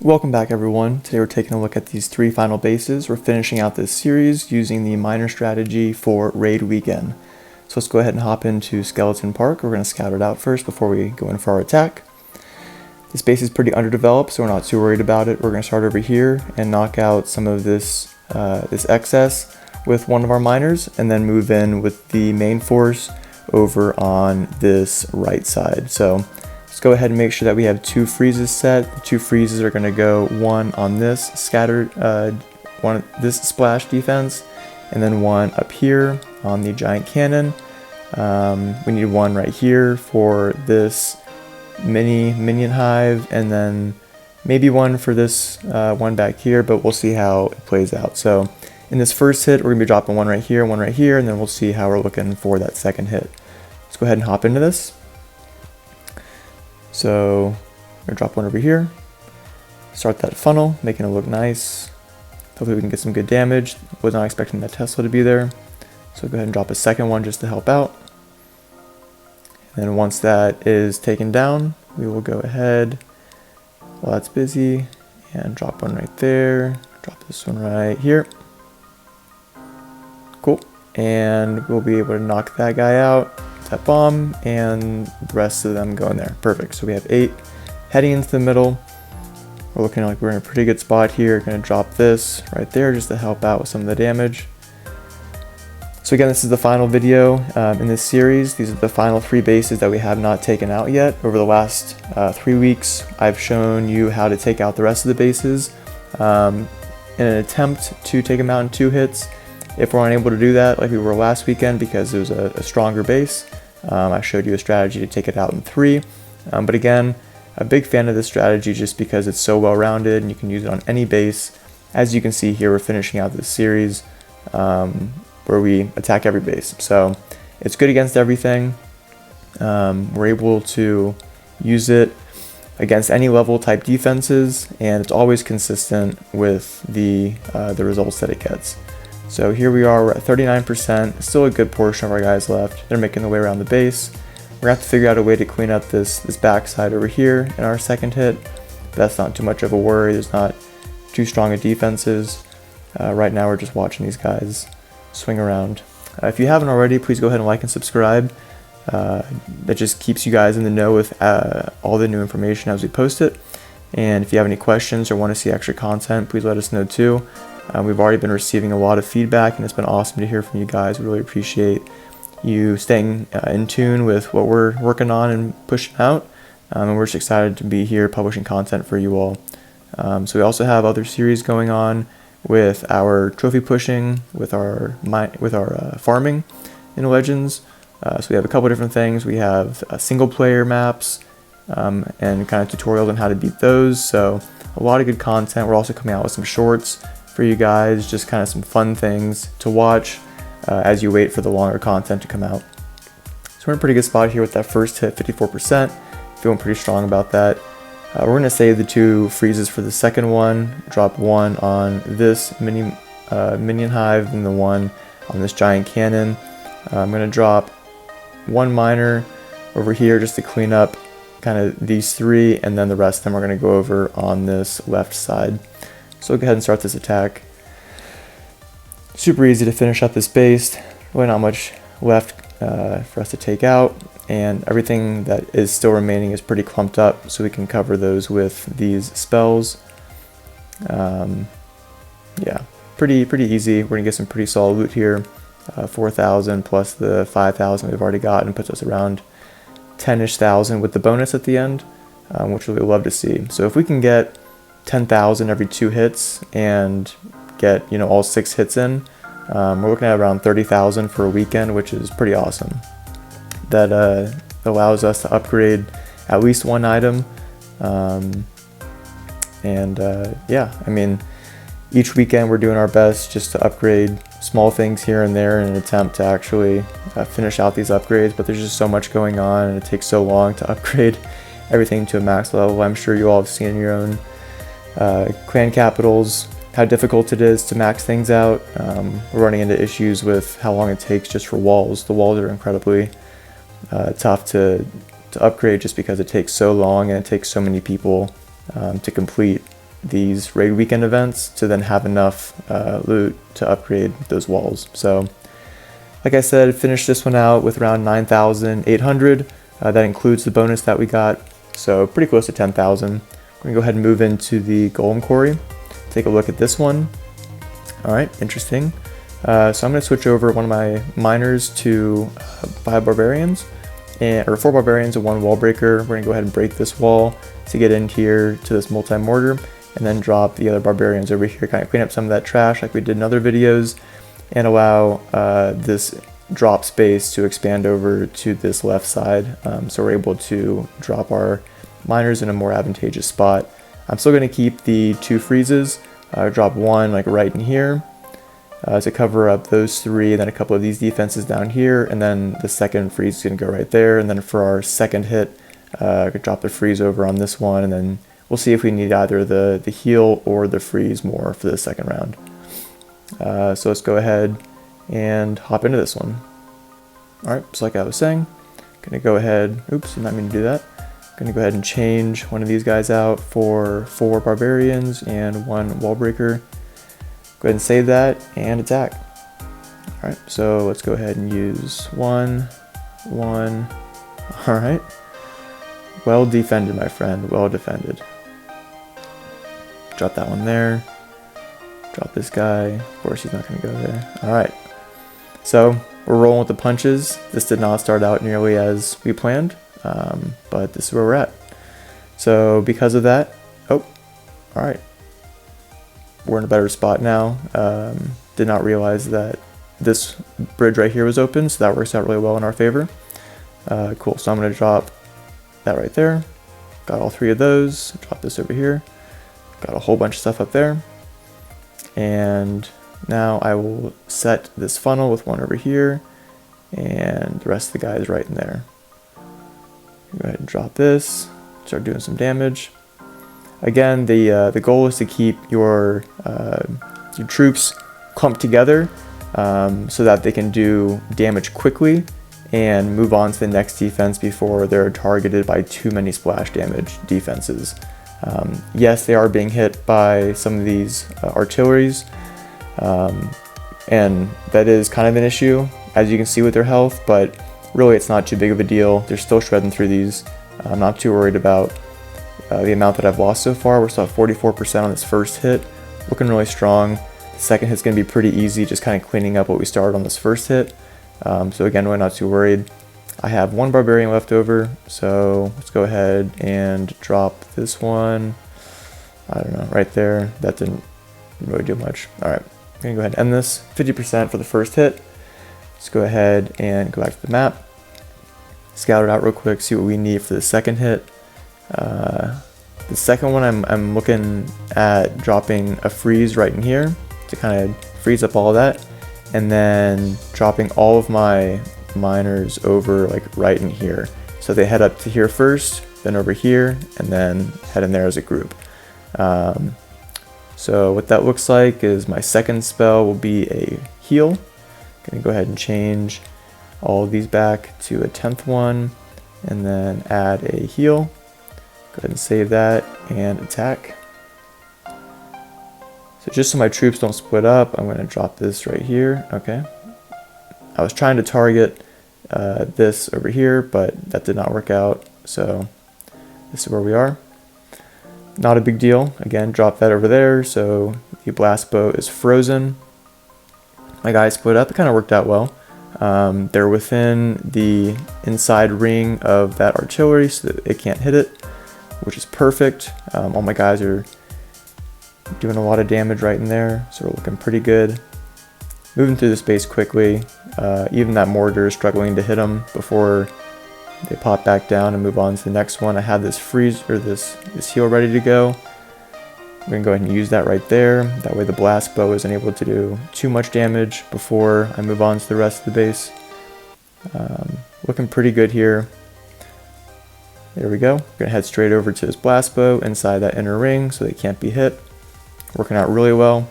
Welcome back everyone. Today we're taking a look at these 3 final bases. We're finishing out this series using the miner strategy for Raid Weekend. So let's go ahead and hop into Skeleton Park. We're going to scout it out first before we go in for our attack. This base is pretty underdeveloped, so we're not too worried about it. We're going to start over here and knock out some of this excess with one of our miners, and then move in with the main force over on this right side. So let's go ahead and make sure that we have 2 freezes set. The 2 freezes are going to go one on this scattered, one this splash defense, and then one up here on the giant cannon. We need one right here for this mini minion hive, and then maybe one for this one back here, but we'll see how it plays out. So in this first hit, we're going to be dropping one right here, and then we'll see how we're looking for that second hit. Let's go ahead and hop into this. So I'm going to drop one over here, start that funnel, making it look nice. Hopefully we can get some good damage. Was not expecting that Tesla to be there. So go ahead and drop a second one just to help out. And then once that is taken down, we will go ahead while that's busy and drop one right there. Drop this one right here. Cool. And we'll be able to knock that guy out, that bomb, and the rest of them go in there. Perfect. So we have 8 heading into the middle. We're looking like we're in a pretty good spot here. Going to drop this right there just to help out with some of the damage. So again, this is the final video in this series. These are the final 3 bases that we have not taken out yet. Over the last 3 weeks, I've shown you how to take out the rest of the bases in an attempt to take them out in 2 hits. If we're unable to do that like we were last weekend because it was a stronger base, I showed you a strategy to take it out in 3. But again, a big fan of this strategy just because it's so well rounded and you can use it on any base. As you can see here, we're finishing out this series where we attack every base. So it's good against everything. We're able to use it against any level type defenses, and it's always consistent with the results that it gets. So here we are, we're at 39%, still a good portion of our guys left. They're making their way around the base. We're gonna have to figure out a way to clean up this backside over here in our second hit. But that's not too much of a worry, there's not too strong of defenses. Right now we're just watching these guys swing around. If you haven't already, please go ahead and like and subscribe. That just keeps you guys in the know with all the new information as we post it. And if you have any questions or want to see extra content, please let us know too. We've already been receiving a lot of feedback, and it's been awesome to hear from you guys. We really appreciate you staying in tune with what we're working on and pushing out. And we're just excited to be here publishing content for you all. So we also have other series going on with our trophy pushing, with our farming in Legends. So we have a couple different things. We have single player maps and kind of tutorials on how to beat those. So a lot of good content. We're also coming out with some shorts for you guys, just kind of some fun things to watch as you wait for the longer content to come out. So we're in a pretty good spot here with that first hit, 54%. Feeling pretty strong about that. We're going to save the 2 freezes for the second one, drop one on this minion hive and the one on this giant cannon. I'm going to drop one miner over here just to clean up kind of these 3, and then the rest of them are going to go over on this left side. So we'll go ahead and start this attack. Super easy to finish up this base. Really not much left for us to take out, and everything that is still remaining is pretty clumped up, so we can cover those with these spells. Yeah, pretty easy. We're gonna get some pretty solid loot here. 4,000 plus the 5,000 we've already got, and puts us around 10-ish thousand with the bonus at the end, which we'd love to see. So if we can get 10,000 every 2 hits and get all 6 hits in, we're looking at around 30,000 for a weekend, which is pretty awesome. That allows us to upgrade at least 1 item, yeah, I mean, each weekend we're doing our best just to upgrade small things here and there in an attempt to actually finish out these upgrades, but there's just so much going on and it takes so long to upgrade everything to a max level. I'm sure you all have seen in your own clan capitals how difficult it is to max things out. We're running into issues with how long it takes just for walls. The walls are incredibly tough to upgrade just because it takes so long and it takes so many people to complete these raid weekend events to then have enough loot to upgrade those walls. So like I said, finished this one out with around 9,800. That includes the bonus that we got, so pretty close to 10,000. We're gonna go ahead and move into the Golem Quarry. Take a look at this one. All right, interesting. So I'm gonna switch over one of my miners to 5 barbarians, or 4 barbarians and 1 wall breaker. We're gonna go ahead and break this wall to get in here to this multi-mortar, and then drop the other barbarians over here, kind of clean up some of that trash like we did in other videos, and allow this drop space to expand over to this left side, so we're able to drop our miners in a more advantageous spot. I'm still going to keep the 2 freezes, drop 1 like right in here to cover up those 3, and then a couple of these defenses down here, and then the second freeze is going to go right there, and then for our second hit, I could drop the freeze over on this one, and then we'll see if we need either the heal or the freeze more for the second round. So let's go ahead and hop into this one. Alright, so like I was saying, gonna go ahead, oops, did not mean to do that. Gonna go ahead and change one of these guys out for 4 barbarians and 1 wall breaker. Go ahead and save that and attack. Alright, so let's go ahead and use 1. Alright. Well defended, my friend, well defended. Drop that one there. Drop this guy. Of course, he's not going to go there. All right. So we're rolling with the punches. This did not start out nearly as we planned, but this is where we're at. So because of that, oh, all right. We're in a better spot now. Did not realize that this bridge right here was open, so that works out really well in our favor. Cool. So I'm going to drop that right there. Got all 3 of those. Drop this over here. Got a whole bunch of stuff up there. And now I will set this funnel with 1 over here, and the rest of the guys right in there. Go ahead and drop this, start doing some damage. Again, the goal is to keep your troops clumped together so that they can do damage quickly and move on to the next defense before they're targeted by too many splash damage defenses. Yes, they are being hit by some of these artilleries, and that is kind of an issue, as you can see with their health, but really it's not too big of a deal. They're still shredding through these. I'm not too worried about the amount that I've lost so far. We're still at 44% on this first hit, looking really strong. The second hit's going to be pretty easy, just kind of cleaning up what we started on this first hit. So again, we're not too worried. I have 1 barbarian left over, so let's go ahead and drop this one. I don't know, right there. That didn't really do much. All right, I'm gonna go ahead and end this. 50% for the first hit. Let's go ahead and go back to the map. Scout it out real quick, see what we need for the second hit. The second one, I'm looking at dropping a freeze right in here to kind of freeze up all of that, and then dropping all of my miners over like right in here, so they head up to here first, then over here, and then head in there as a group. So what that looks like is my second spell will be a heal. Gonna go ahead and change all of these back to a 10th one, and then add a heal. Go ahead and save that and attack. So just so my troops don't split up, I'm going to drop this right here. Okay. I was trying to target this over here, but that did not work out. So this is where we are. Not a big deal. Again, drop that over there. So the blast bow is frozen. My guys split up. It kind of worked out well. They're within the inside ring of that artillery, so that it can't hit it, which is perfect. All my guys are doing a lot of damage right in there, so we're looking pretty good. Moving through the space quickly. Even that mortar is struggling to hit them before they pop back down and move on to the next one. I have this freeze, or this heal ready to go. I'm going to go ahead and use that right there. That way the blast bow isn't able to do too much damage before I move on to the rest of the base. Looking pretty good here. There we go. We're going to head straight over to this blast bow inside that inner ring so they can't be hit. Working out really well.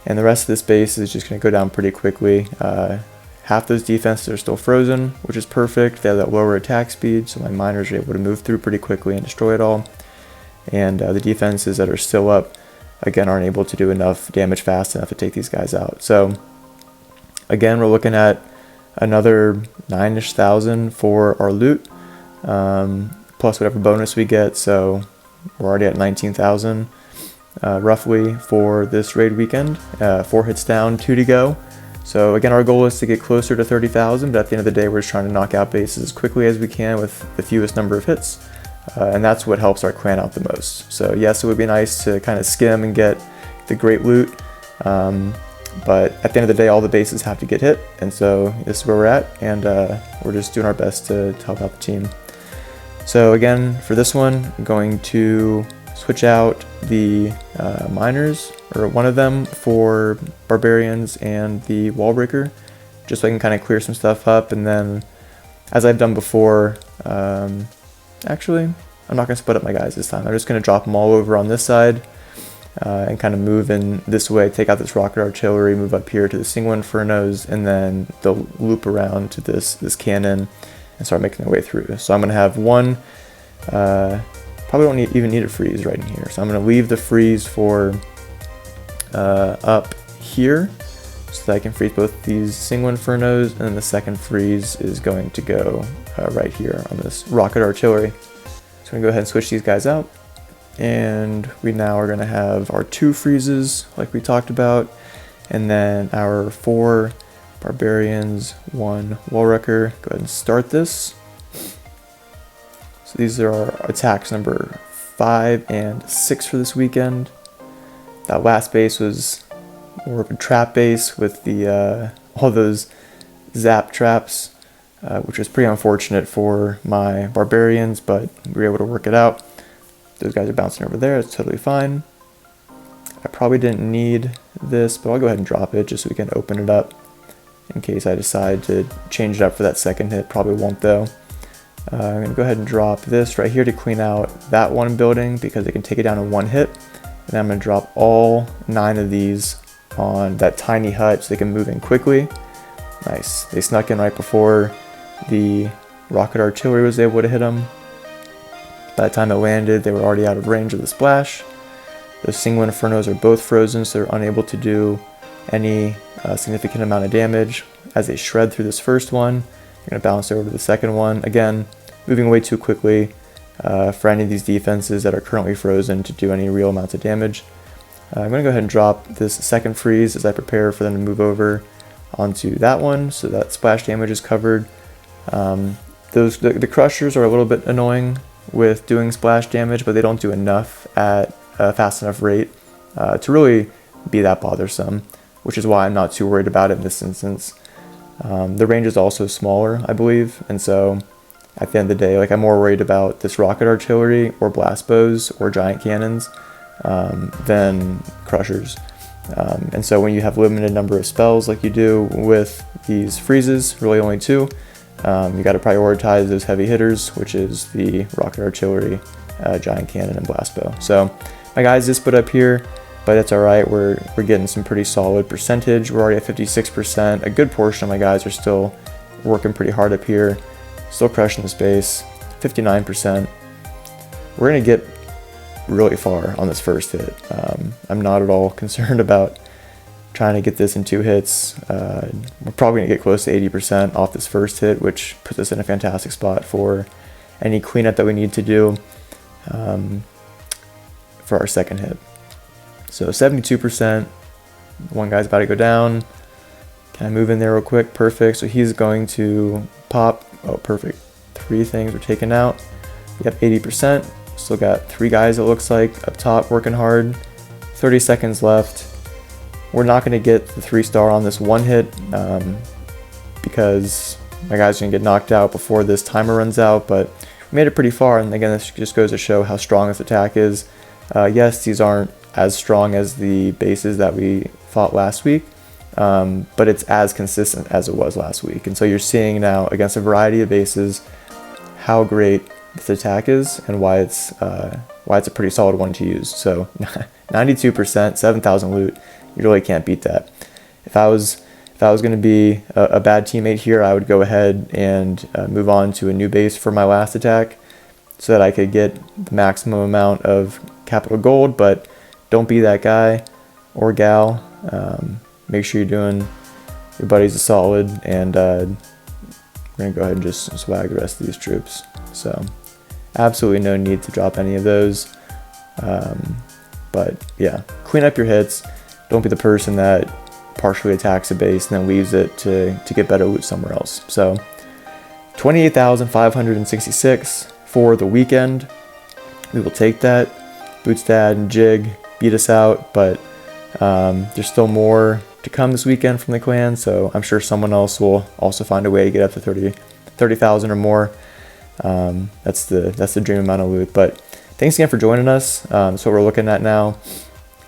And the rest of this base is just going to go down pretty quickly. Half those defenses are still frozen, which is perfect. They have that lower attack speed, so my miners are able to move through pretty quickly and destroy it all. and the defenses that are still up, again, aren't able to do enough damage fast enough to take these guys out. So again, we're looking at another 9-ish thousand for our loot, plus whatever bonus we get. So we're already at 19,000 roughly for this raid weekend. 4 hits down, 2 to go. So again, our goal is to get closer to 30,000, but at the end of the day, we're just trying to knock out bases as quickly as we can with the fewest number of hits. And that's what helps our clan out the most. So yes, it would be nice to kind of skim and get the great loot, but at the end of the day, all the bases have to get hit, and so this is where we're at, and we're just doing our best to help out the team. So again, for this one, I'm going to switch out the miners, or one of them, for barbarians and the wall breaker, just so I can kind of clear some stuff up. And then, as I've done before, actually, I'm not going to split up my guys this time. I'm just going to drop them all over on this side and kind of move in this way, take out this rocket artillery, move up here to the single infernos, and then they'll loop around to this cannon and start making their way through. So I'm going to have one, probably don't even need a freeze right in here. So I'm going to leave the freeze for up here so that I can freeze both these single infernos, and then the second freeze is going to go right here on this rocket artillery. So I'm going to go ahead and switch these guys out, and we now are going to have our 2 freezes like we talked about, and then our 4 barbarians, 1 wall wrecker. Go ahead and start this. So these are our attacks number 5 and 6 for this weekend. That last base was more of a trap base with the all those zap traps, which was pretty unfortunate for my barbarians, but we were able to work it out. Those guys are bouncing over there, it's totally fine. I probably didn't need this, but I'll go ahead and drop it just so we can open it up in case I decide to change it up for that second hit. Probably won't though. I'm going to go ahead and drop this right here to clean out that one building because it can take it down in 1 hit. And then I'm going to drop all 9 of these on that tiny hut so they can move in quickly. Nice. They snuck in right before the rocket artillery was able to hit them. By the time it landed, they were already out of range of the splash. Those single infernos are both frozen, so they're unable to do any significant amount of damage. As they shred through this first one, they're going to bounce over to the second one. Again, moving away too quickly for any of these defenses that are currently frozen to do any real amounts of damage. I'm going to go ahead and drop this second freeze as I prepare for them to move over onto that one, so that splash damage is covered. The crushers are a little bit annoying with doing splash damage, but they don't do enough at a fast enough rate to really be that bothersome, which is why I'm not too worried about it in this instance. The range is also smaller, I believe, and so at the end of the day, like, I'm more worried about this rocket artillery or blast bows or giant cannons than crushers. And so when you have limited number of spells like you do with these freezes, really only 2, you got to prioritize those heavy hitters, which is the rocket artillery, giant cannon, and blast bow. So my guys just put up here, but that's all right. We're getting some pretty solid percentage. We're already at 56%. A good portion of my guys are still working pretty hard up here, still crushing the space. 59%. We're gonna get really far on this first hit. I'm not at all concerned about trying to get this in 2 hits. We're probably gonna get close to 80% off this first hit, which puts us in a fantastic spot for any cleanup that we need to do for our second hit. So 72%, one guy's about to go down. Can I move in there real quick? Perfect. So he's going to pop. Oh, perfect. 3 things were taken out. We have 80%. Still got 3 guys, it looks like, up top working hard. 30 seconds left. We're not going to get the 3-star on this one hit because my guy's going to get knocked out before this timer runs out, but we made it pretty far, and again, this just goes to show how strong this attack is. Yes, these aren't as strong as the bases that we fought last week, but it's as consistent as it was last week. And so you're seeing now against a variety of bases how great this attack is and why it's a pretty solid one to use. So 92%, 7,000 loot, you really can't beat that. If I was going to be a bad teammate here, I would go ahead and move on to a new base for my last attack so that I could get the maximum amount of capital gold, but don't be that guy or gal. Make sure you're doing your buddies a solid, and we're gonna go ahead and just swag the rest of these troops. So absolutely no need to drop any of those. But yeah, clean up your hits. Don't be the person that partially attacks a base and then leaves it to get better loot somewhere else. So 28,566 for the weekend. We will take that. Bootstad and Jig beat us out, but there's still more to come this weekend from the clan, so I'm sure someone else will also find a way to get up to 30,000 or more. That's the dream amount of loot. But thanks again for joining us. That's what we're looking at now.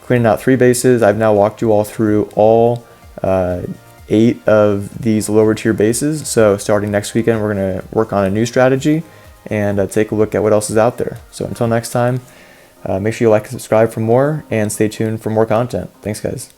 Cleaning out 3 bases. I've now walked you all through all 8 of these lower tier bases. So starting next weekend, we're going to work on a new strategy and take a look at what else is out there. So until next time, make sure you like and subscribe for more, and stay tuned for more content. Thanks, guys.